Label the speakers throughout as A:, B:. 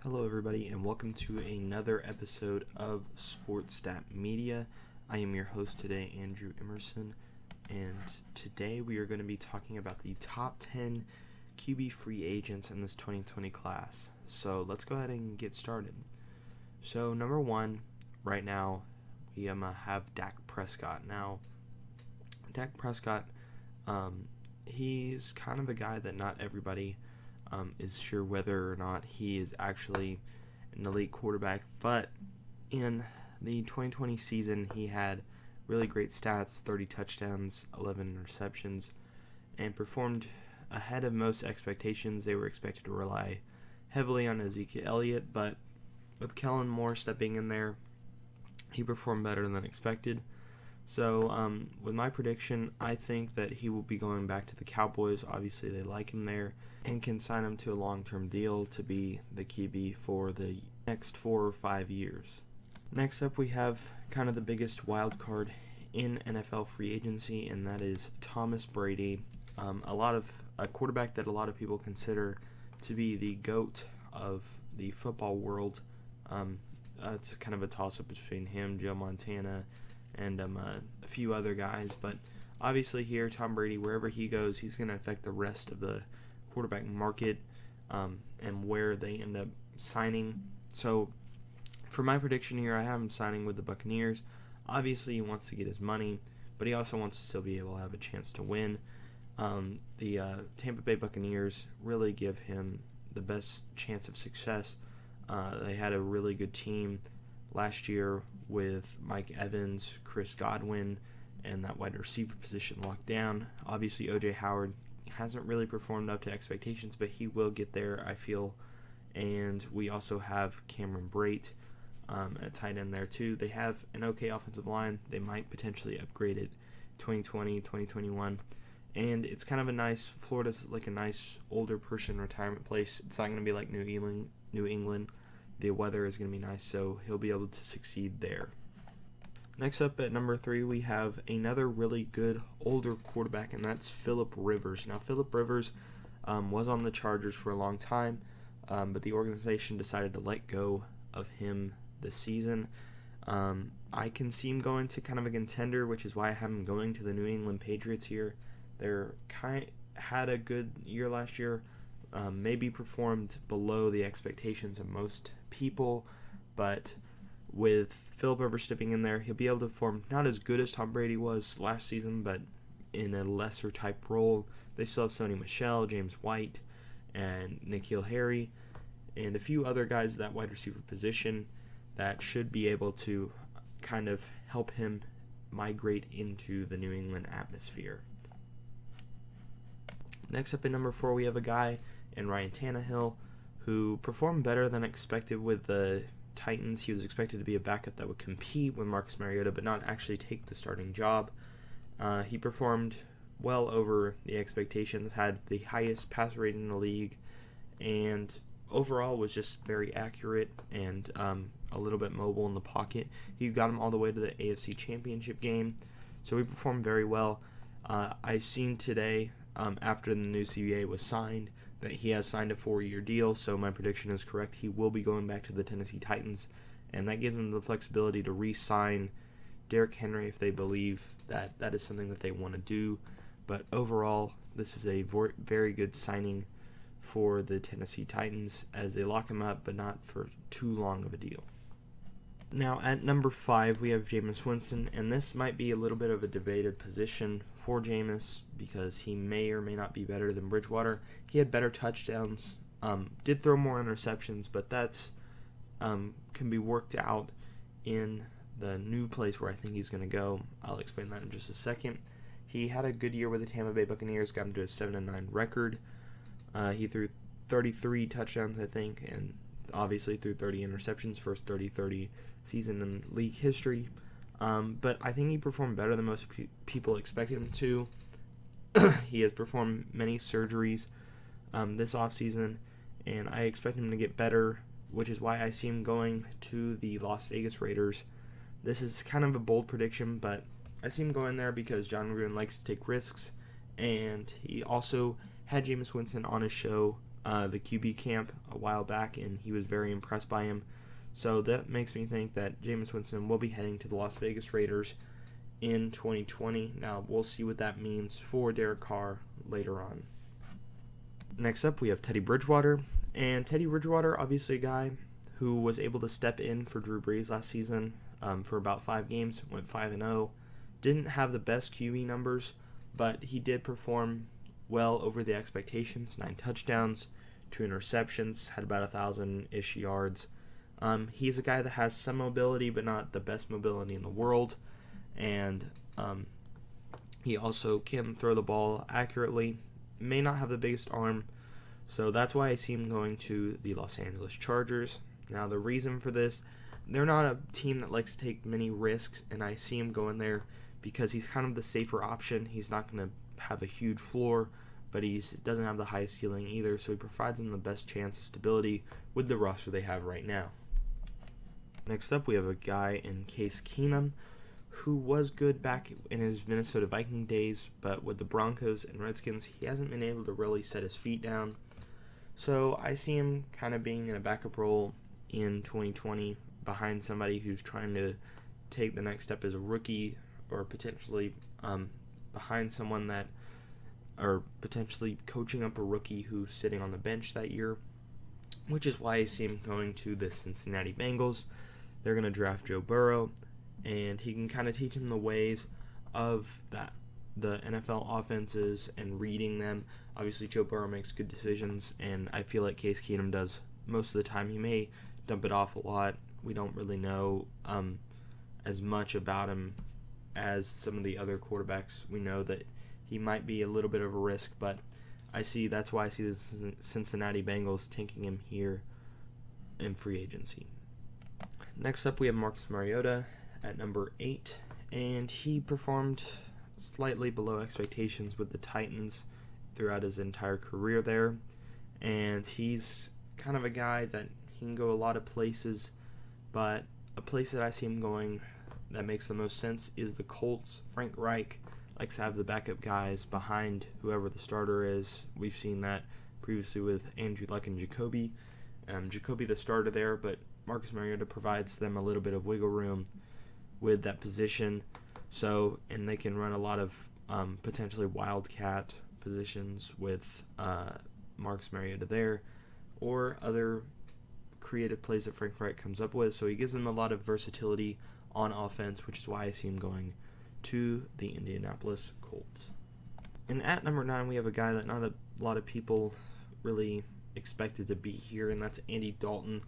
A: Hello everybody and welcome to another episode of SportStatMedia. I am your host today, Andrew Emerson, and today we are going to be talking about the top 10 QB free agents in this 2020 class. So let's go ahead and get started. So number one, right now, we have Dak Prescott. Now, Dak Prescott, he's kind of a guy that not everybody is sure whether or not he is actually an elite quarterback, but in the 2020 season he had really great stats, 30 touchdowns, 11 interceptions, and performed ahead of most expectations. They were expected to rely heavily on Ezekiel Elliott, but with Kellen Moore stepping in there, he performed better than expected. So with my prediction, I think that he will be going back to the Cowboys. Obviously, they like him there and can sign him to a long-term deal to be the QB for the next 4 or 5 years. Next up, we have kind of the biggest wild card in NFL free agency, and that is Thomas Brady, a quarterback that a lot of people consider to be the GOAT of the football world. It's kind of a toss-up between him, Joe Montana, and a few other guys, but obviously here, Tom Brady, wherever he goes, he's going to affect the rest of the quarterback market and where they end up signing. So for my prediction here, I have him signing with the Buccaneers. Obviously, he wants to get his money, but he also wants to still be able to have a chance to win. The Tampa Bay Buccaneers really give him the best chance of success. They had a really good team last year with Mike Evans, Chris Godwin, and that wide receiver position locked down. Obviously, O.J. Howard hasn't really performed up to expectations, but he will get there, I feel. And we also have Cameron Brate at tight end there, too. They have an okay offensive line. They might potentially upgrade it 2020, 2021. And it's kind of a nice, Florida's like a nice older person retirement place. It's not going to be like New England. The weather is going to be nice, so he'll be able to succeed there. Next up at number 3, we have another really good older quarterback, and that's Phillip Rivers. Now, Phillip Rivers was on the Chargers for a long time, but the organization decided to let go of him this season. I can see him going to kind of a contender, which is why I have him going to the New England Patriots here. They're had a good year last year. Maybe performed below the expectations of most people, but with Phillip Rivers stepping in there, he'll be able to perform not as good as Tom Brady was last season, but in a lesser type role. They still have Sony Michel, James White, and N'Keal Harry, and a few other guys at that wide receiver position that should be able to kind of help him migrate into the New England atmosphere. Next up at number 4, we have a guy in Ryan Tannehill, who performed better than expected with the Titans. He was expected to be a backup that would compete with Marcus Mariota, but not actually take the starting job. He performed well over the expectations, had the highest pass rating in the league, and overall was just very accurate and a little bit mobile in the pocket. He got him all the way to the AFC Championship game, so he performed very well. I've seen today, after the new CBA was signed, that he has signed a 4-year deal, so my prediction is correct. He will be going back to the Tennessee Titans, and that gives them the flexibility to re-sign Derrick Henry if they believe that that is something that they want to do. But overall, this is a very good signing for the Tennessee Titans as they lock him up, but not for too long of a deal. Now, at number 5, we have Jameis Winston, and this might be a little bit of a debated position for Jameis because he may or may not be better than Bridgewater. He had better touchdowns, did throw more interceptions, but that's can be worked out in the new place where I think he's going to go. I'll explain that in just a second. He had a good year with the Tampa Bay Buccaneers, got him to a 7-9 record. He threw 33 touchdowns, I think, and obviously threw 30 interceptions, first 30-30 season in league history. But I think he performed better than most people expected him to. He has performed many surgeries this offseason, and I expect him to get better, which is why I see him going to the Las Vegas Raiders. This is kind of a bold prediction, but I see him going there because John Gruden likes to take risks, and he also had Jameis Winston on his show the QB camp a while back, and he was very impressed by him. So that makes me think that Jameis Winston will be heading to the Las Vegas Raiders in 2020. Now, we'll see what that means for Derek Carr later on. Next up, we have Teddy Bridgewater. And Teddy Bridgewater, obviously a guy who was able to step in for Drew Brees last season for about 5 games, went 5-0. Didn't have the best QB numbers, but he did perform well over the expectations. 9 touchdowns, 2 interceptions, had about 1,000-ish yards. He's a guy that has some mobility, but not the best mobility in the world. And he also can throw the ball accurately. May not have the biggest arm, so that's why I see him going to the Los Angeles Chargers. Now, the reason for this, they're not a team that likes to take many risks, and I see him going there because he's kind of the safer option. He's not going to have a huge floor, but he doesn't have the highest ceiling either, so he provides them the best chance of stability with the roster they have right now. Next up, we have a guy in Case Keenum, who was good back in his Minnesota Viking days, but with the Broncos and Redskins, he hasn't been able to really set his feet down. So I see him kind of being in a backup role in 2020 behind somebody who's trying to take the next step as a rookie, or potentially behind someone that, or potentially coaching up a rookie who's sitting on the bench that year, which is why I see him going to the Cincinnati Bengals. They're going to draft Joe Burrow, and he can kind of teach him the ways of the NFL offenses and reading them. Obviously, Joe Burrow makes good decisions, and I feel like Case Keenum does most of the time. He may dump it off a lot. We don't really know as much about him as some of the other quarterbacks. We know that he might be a little bit of a risk, but that's why I see the Cincinnati Bengals taking him here in free agency. Next up, we have Marcus Mariota at number 8, and he performed slightly below expectations with the Titans throughout his entire career there, and he's kind of a guy that he can go a lot of places, but a place that I see him going that makes the most sense is the Colts. Frank Reich likes to have the backup guys behind whoever the starter is. We've seen that previously with Andrew Luck and Jacoby. Jacoby the starter there, but Marcus Mariota provides them a little bit of wiggle room with that position. So, and they can run a lot of potentially wildcat positions with Marcus Mariota there, or other creative plays that Frank Reich comes up with. So he gives them a lot of versatility on offense, which is why I see him going to the Indianapolis Colts. And at number 9, we have a guy that not a lot of people really expected to be here, and that's Andy Dalton.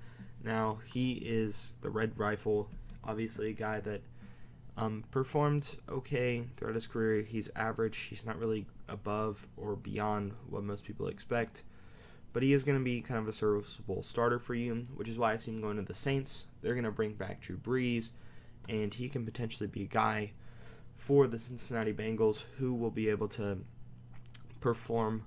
A: Now, he is the Red Rifle, obviously a guy that performed okay throughout his career. He's average. He's not really above or beyond what most people expect, but he is going to be kind of a serviceable starter for you, which is why I see him going to the Saints. They're going to bring back Drew Brees, and he can potentially be a guy for the Cincinnati Bengals who will be able to perform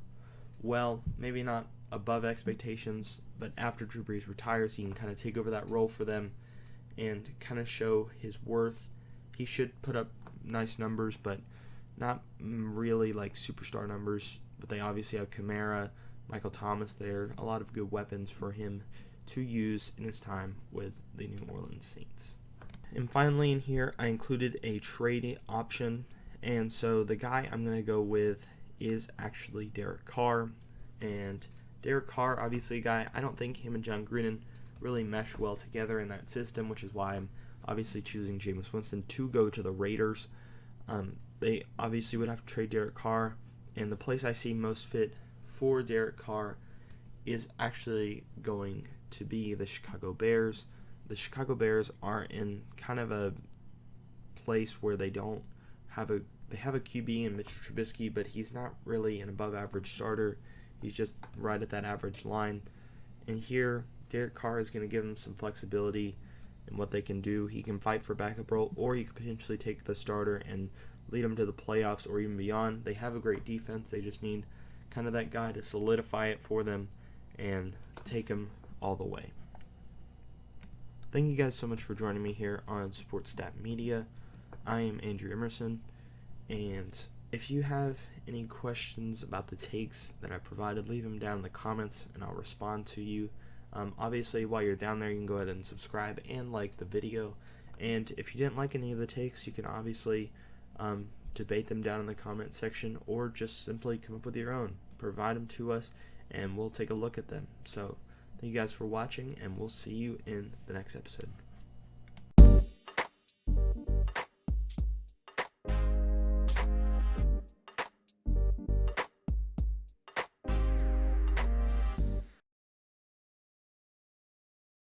A: well, maybe not above expectations, but after Drew Brees retires, he can kind of take over that role for them and kind of show his worth. He should put up nice numbers, but not really like superstar numbers. But they obviously have Kamara, Michael Thomas there, a lot of good weapons for him to use in his time with the New Orleans Saints. And finally in here, I included a trade option, and so the guy I'm going to go with is actually Derek Carr. And Derek Carr, obviously a guy, I don't think him and John Gruden really mesh well together in that system, which is why I'm obviously choosing Jameis Winston to go to the Raiders. They obviously would have to trade Derek Carr, and the place I see most fit for Derek Carr is actually going to be the Chicago Bears. The Chicago Bears are in kind of a place where they have a QB in Mitchell Trubisky, but he's not really an above average starter. He's just right at that average line. And here, Derek Carr is going to give them some flexibility in what they can do. He can fight for backup role, or he could potentially take the starter and lead them to the playoffs or even beyond. They have a great defense. They just need kind of that guy to solidify it for them and take them all the way. Thank you guys so much for joining me here on SportStatMedia. I am Andrew Emerson, and if you have any questions about the takes that I provided, leave them down in the comments and I'll respond to you. Obviously, while you're down there, you can go ahead and subscribe and like the video. And if you didn't like any of the takes, you can obviously debate them down in the comment section, or just simply come up with your own. Provide them to us, and we'll take a look at them. So, thank you guys for watching, and we'll see you in the next episode.